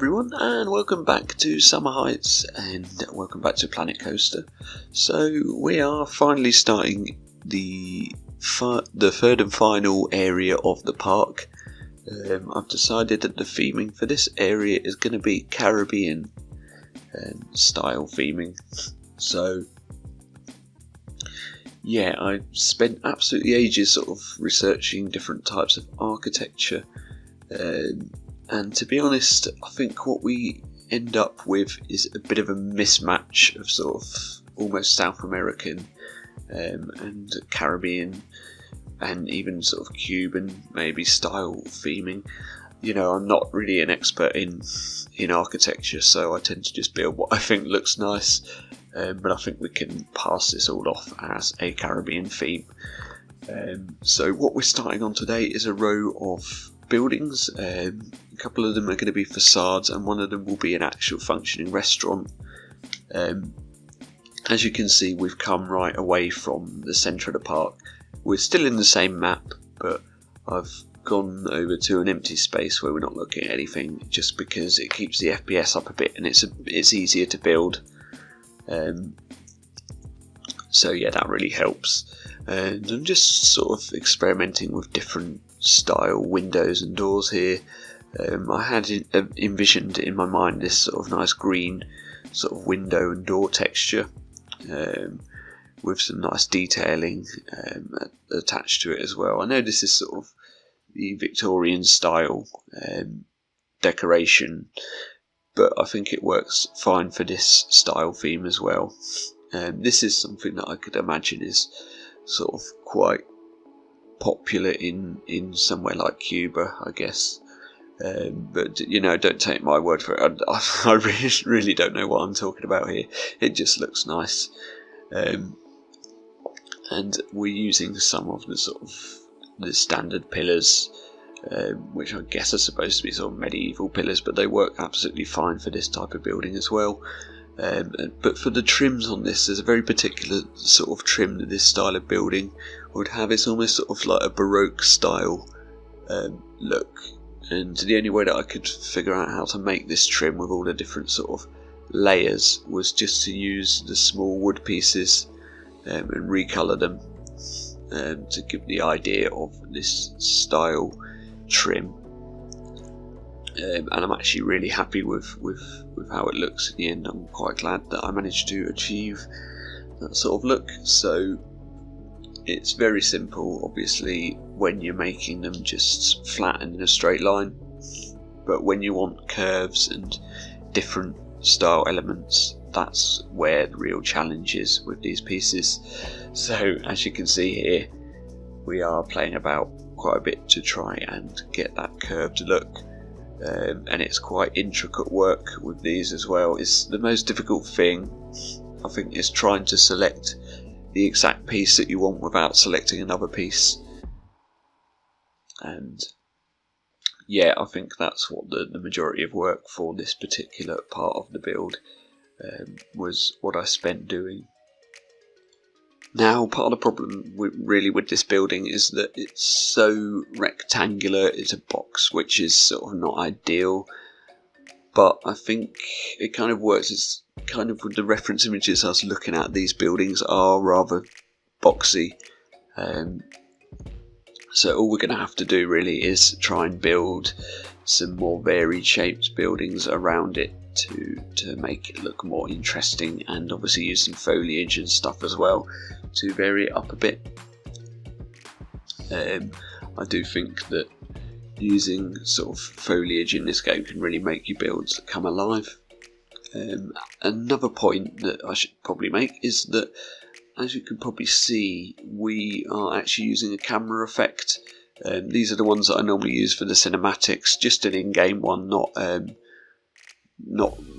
everyone, and welcome back to Summer Heights, and welcome back to Planet Coaster. So we are finally starting the third and final area of the park. I've decided that the theming for this area is going to be Caribbean style theming. So yeah, I spent absolutely ages sort of researching different types of architecture. And to be honest, I think what we end up with is a bit of a mismatch of sort of almost South American and Caribbean and even sort of Cuban maybe style theming. You know, I'm not really an expert in architecture, so I tend to just build what I think looks nice, but I think we can pass this all off as a Caribbean theme. So what we're starting on today is a row of buildings. A couple of them are going to be facades, and one of them will be an actual functioning restaurant. As you can see, we've come right away from the centre of the park. We're still in the same map, but I've gone over to an empty space where we're not looking at anything, just because it keeps the FPS up a bit and it's easier to build. So yeah, that really helps. And I'm just sort of experimenting with different style windows and doors here. I had envisioned in my mind this sort of nice green sort of window and door texture, with some nice detailing attached to it as well. I know this is sort of the Victorian style decoration, but I think it works fine for this style theme as well. This is something that I could imagine is sort of quite popular in somewhere like Cuba, I guess. But you know, don't take my word for it. I really don't know what I'm talking about here. It just looks nice. And we're using some of the sort of the standard pillars, which I guess are supposed to be sort of medieval pillars, but they work absolutely fine for this type of building as well. But for the trims on this, there's a very particular sort of trim that this style of building would have. It's almost sort of like a Baroque style look, and the only way that I could figure out how to make this trim with all the different sort of layers was just to use the small wood pieces and recolour them to give the idea of this style trim. And I'm actually really happy with how it looks in the end. I'm quite glad that I managed to achieve that sort of look. So it's very simple, obviously, when you're making them just flat and in a straight line, but when you want curves and different style elements, that's where the real challenge is with these pieces. So as you can see here, we are playing about quite a bit to try and get that curved look. And it's quite intricate work with these as well. It's the most difficult thing, I think, is trying to select the exact piece that you want without selecting another piece. And yeah, I think that's what the majority of work for this particular part of the build was what I spent doing. Now, part of the problem with this building is that it's so rectangular. It's a box, which is sort of not ideal, but I think it kind of works. It's kind of with the reference images I was looking at, these buildings are rather boxy, so all we're going to have to do really is try and build some more varied shaped buildings around it to make it look more interesting, and obviously use some foliage and stuff as well to vary it up a bit. I do think that using sort of foliage in this game can really make your builds come alive. Another point that I should probably make is that, as you can probably see, we are actually using a camera effect. These are the ones that I normally use for the cinematics, just an in-game one, not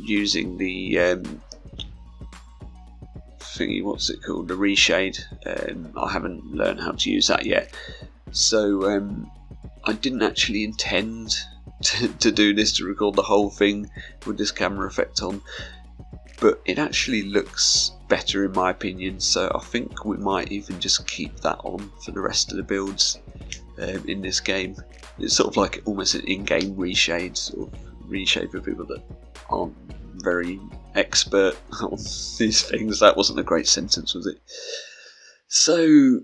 using the thingy, what's it called, the reshade. I haven't learned how to use that yet, so I didn't actually intend to do this, to record the whole thing with this camera effect on, but it actually looks better in my opinion, so I think we might even just keep that on for the rest of the builds in this game. It's sort of like almost an in-game reshade sort of reshape for people that aren't very expert on these things. That wasn't a great sentence, was it? So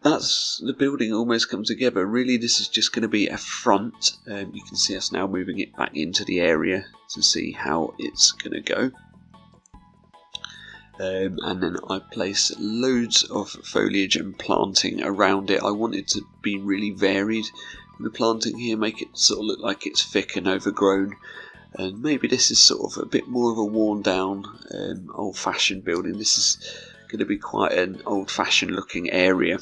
that's the building almost come together. Really, this is just going to be a front. You can see us now moving it back into the area to see how it's going to go. And then I place loads of foliage and planting around it. I want it to be really varied. The planting here, make it sort of look like it's thick and overgrown. And maybe this is sort of a bit more of a worn down, old-fashioned building. This is going to be quite an old-fashioned looking area,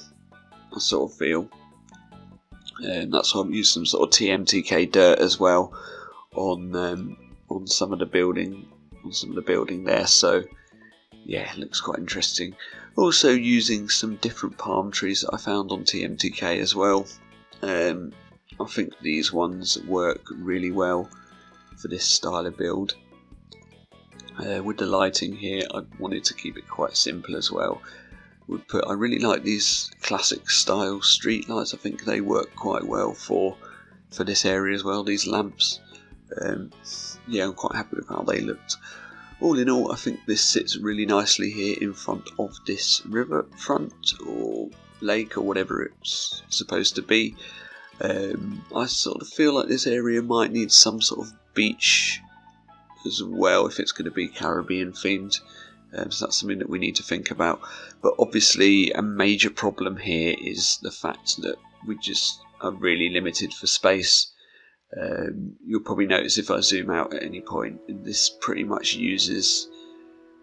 I sort of feel. That's why I've used some sort of TMTK dirt as well on some of the building, there. So yeah, it looks quite interesting. Also using some different palm trees that I found on TMTK as well. I think these ones work really well for this style of build. With the lighting here, I wanted to keep it quite simple as well. I really like these classic style street lights. I think they work quite well for this area as well, these lamps. Yeah, I'm quite happy with how they looked. All in all, I think this sits really nicely here in front of this river front or lake or whatever it's supposed to be. I sort of feel like this area might need some sort of beach as well if it's going to be Caribbean themed. So that's something that we need to think about. But obviously a major problem here is the fact that we just are really limited for space. You'll probably notice if I zoom out at any point, this pretty much uses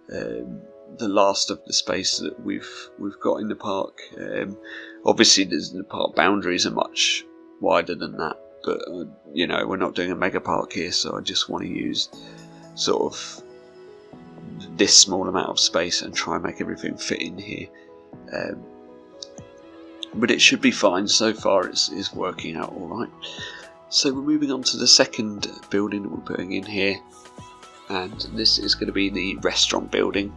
the last of the space that we've got in the park. Obviously the park boundaries are much wider than that, but you know, we're not doing a mega park here, so I just want to use sort of this small amount of space and try and make everything fit in here. But it should be fine. So far it's working out alright. So we're moving on to the second building that we're putting in here, and this is going to be the restaurant building.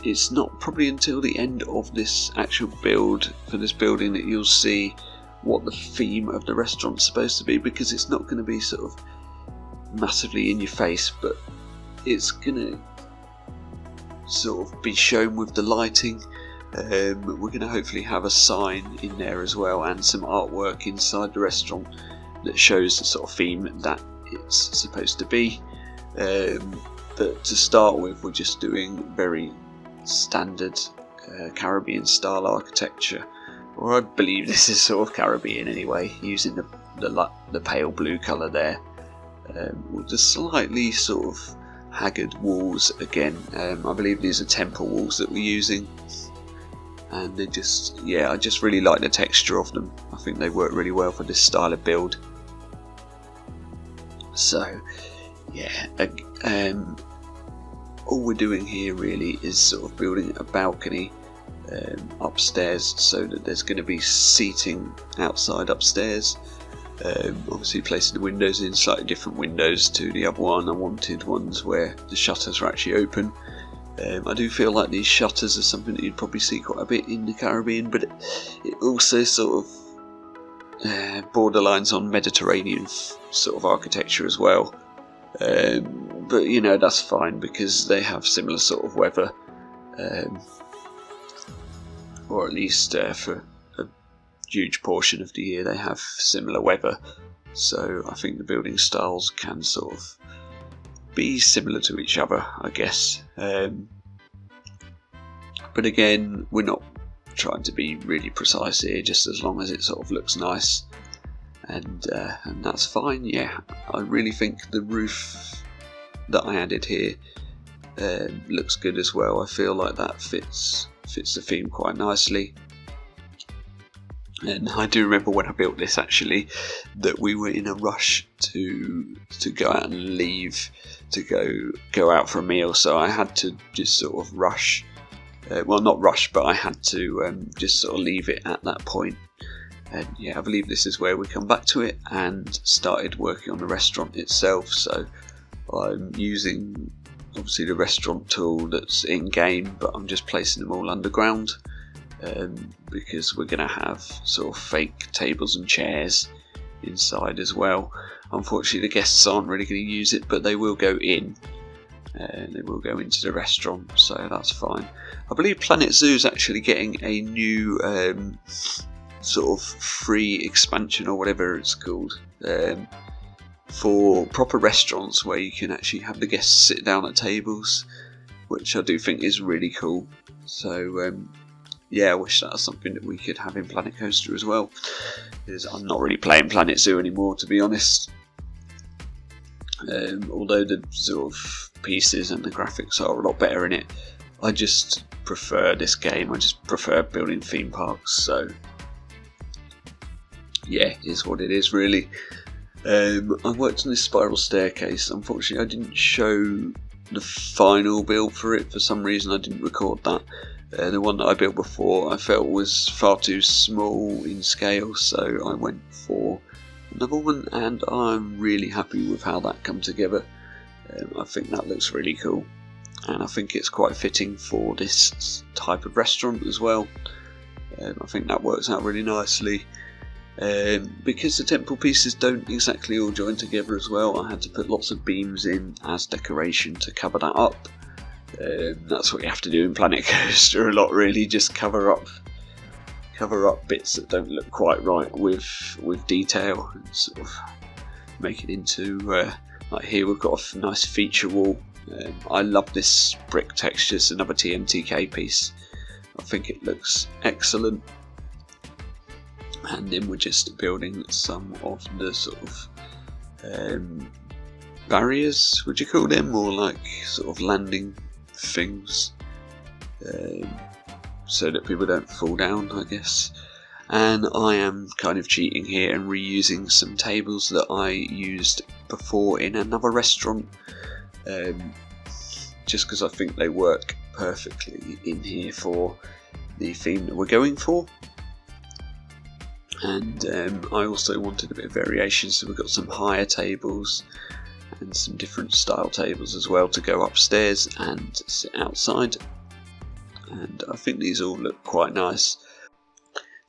It's not probably until the end of this actual build for this building that you'll see what the theme of the restaurant's supposed to be, because it's not going to be sort of massively in your face, but it's going to sort of be shown with the lighting. We're going to hopefully have a sign in there as well, and some artwork inside the restaurant that shows the sort of theme that it's supposed to be. But to start with, we're just doing very standard Caribbean style architecture, or I believe this is sort of Caribbean anyway, using the pale blue colour there, with the slightly sort of haggard walls again. I believe these are temple walls that we're using, and they just, yeah, I just really like the texture of them. I think they work really well for this style of build. So yeah, all we're doing here really is sort of building a balcony upstairs, so that there's going to be seating outside upstairs. Obviously placing the windows in slightly different windows to the other one. I wanted ones where the shutters were actually open. I do feel like these shutters are something that you'd probably see quite a bit in the Caribbean, but it also sort of borderlines on Mediterranean sort of architecture as well. But you know, that's fine because they have similar sort of weather, or at least for a huge portion of the year they have similar weather. So I think the building styles can sort of be similar to each other, I guess. But again, we're not trying to be really precise here, just as long as it sort of looks nice, and that's fine. Yeah, I really think the roof that I added here looks good as well. I feel like that fits the theme quite nicely. And I do remember when I built this actually that we were in a rush to go out and leave to go out for a meal, so I had to just sort of rush. Well, not rush, but I had to just sort of leave it at that point. And yeah, I believe this is where we come back to it and started working on the restaurant itself. So I'm using obviously the restaurant tool that's in game, but I'm just placing them all underground, because we're going to have sort of fake tables and chairs inside as well. unfortunately the guests aren't really going to use it, but they will go in. They will go into the restaurant, so that's fine. I believe Planet Zoo is actually getting a new sort of free expansion, or whatever it's called, for proper restaurants where you can actually have the guests sit down at tables, which I do think is really cool. So yeah, I wish that was something that we could have in Planet Coaster as well, because I'm not really playing Planet Zoo anymore, to be honest. Although the sort of pieces and the graphics are a lot better in it, I just prefer this game. I just prefer building theme parks, so yeah, it is what it is, really. I worked on this spiral staircase. Unfortunately, I didn't show the final build for it. For some reason, I didn't record that. The one that I built before I felt was far too small in scale, so I went for another one, and I'm really happy with how that come together. I think that looks really cool, and I think it's quite fitting for this type of restaurant as well. I think that works out really nicely. Because the temple pieces don't exactly all join together as well, I had to put lots of beams in as decoration to cover that up. That's what you have to do in Planet Coaster a lot, really, just cover up bits that don't look quite right with detail, and sort of make it into like here we've got a nice feature wall. I love this brick texture. It's another TMTK piece. I think it looks excellent. And then we're just building some of the sort of barriers, would you call them, or like sort of landing things, so that people don't fall down, I guess. And I am kind of cheating here and reusing some tables that I used before in another restaurant, just because I think they work perfectly in here for the theme that we're going for. And I also wanted a bit of variation, so we've got some higher tables and some different style tables as well to go upstairs and sit outside. And I think these all look quite nice.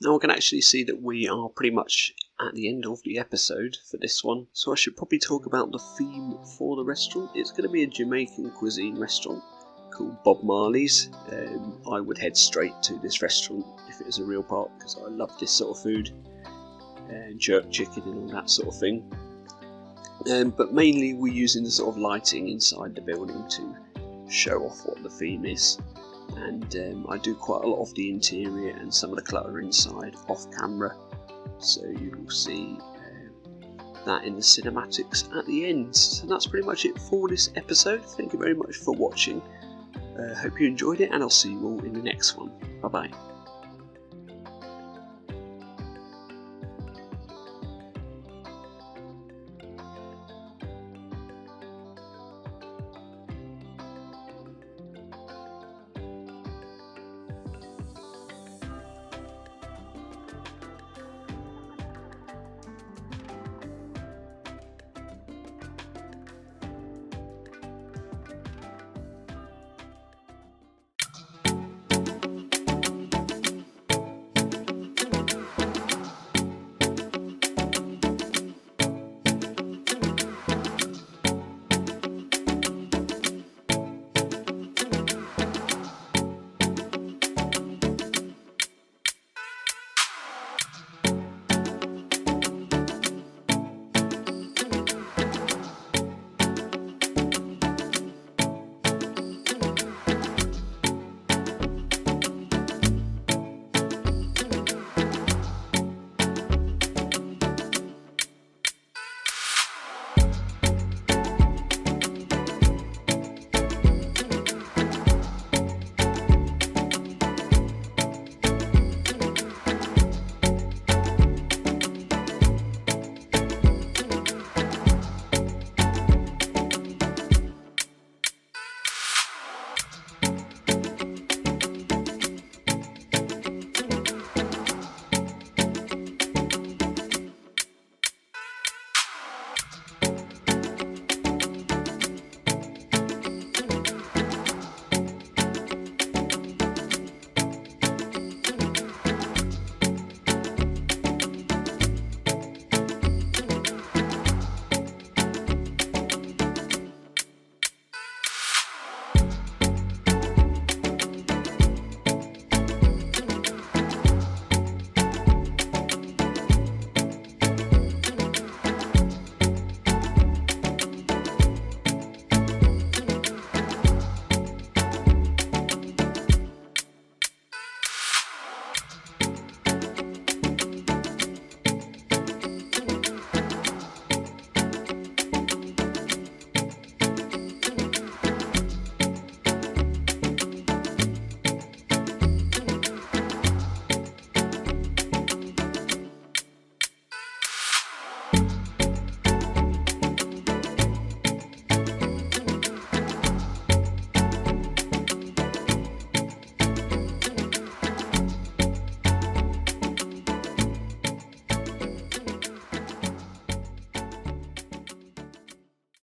Now we can actually see that we are pretty much at the end of the episode for this one, so I should probably talk about the theme for the restaurant. It's going to be a Jamaican cuisine restaurant called Bob Marley's. I would head straight to this restaurant if it was a real park, because I love this sort of food, jerk chicken and all that sort of thing. But mainly we're using the sort of lighting inside the building to show off what the theme is. And I do quite a lot of the interior and some of the clutter inside off camera, so you will see that in the cinematics at the end. So that's pretty much it for this episode. Thank you very much for watching. Hope you enjoyed it, and I'll see you all in the next one. Bye bye.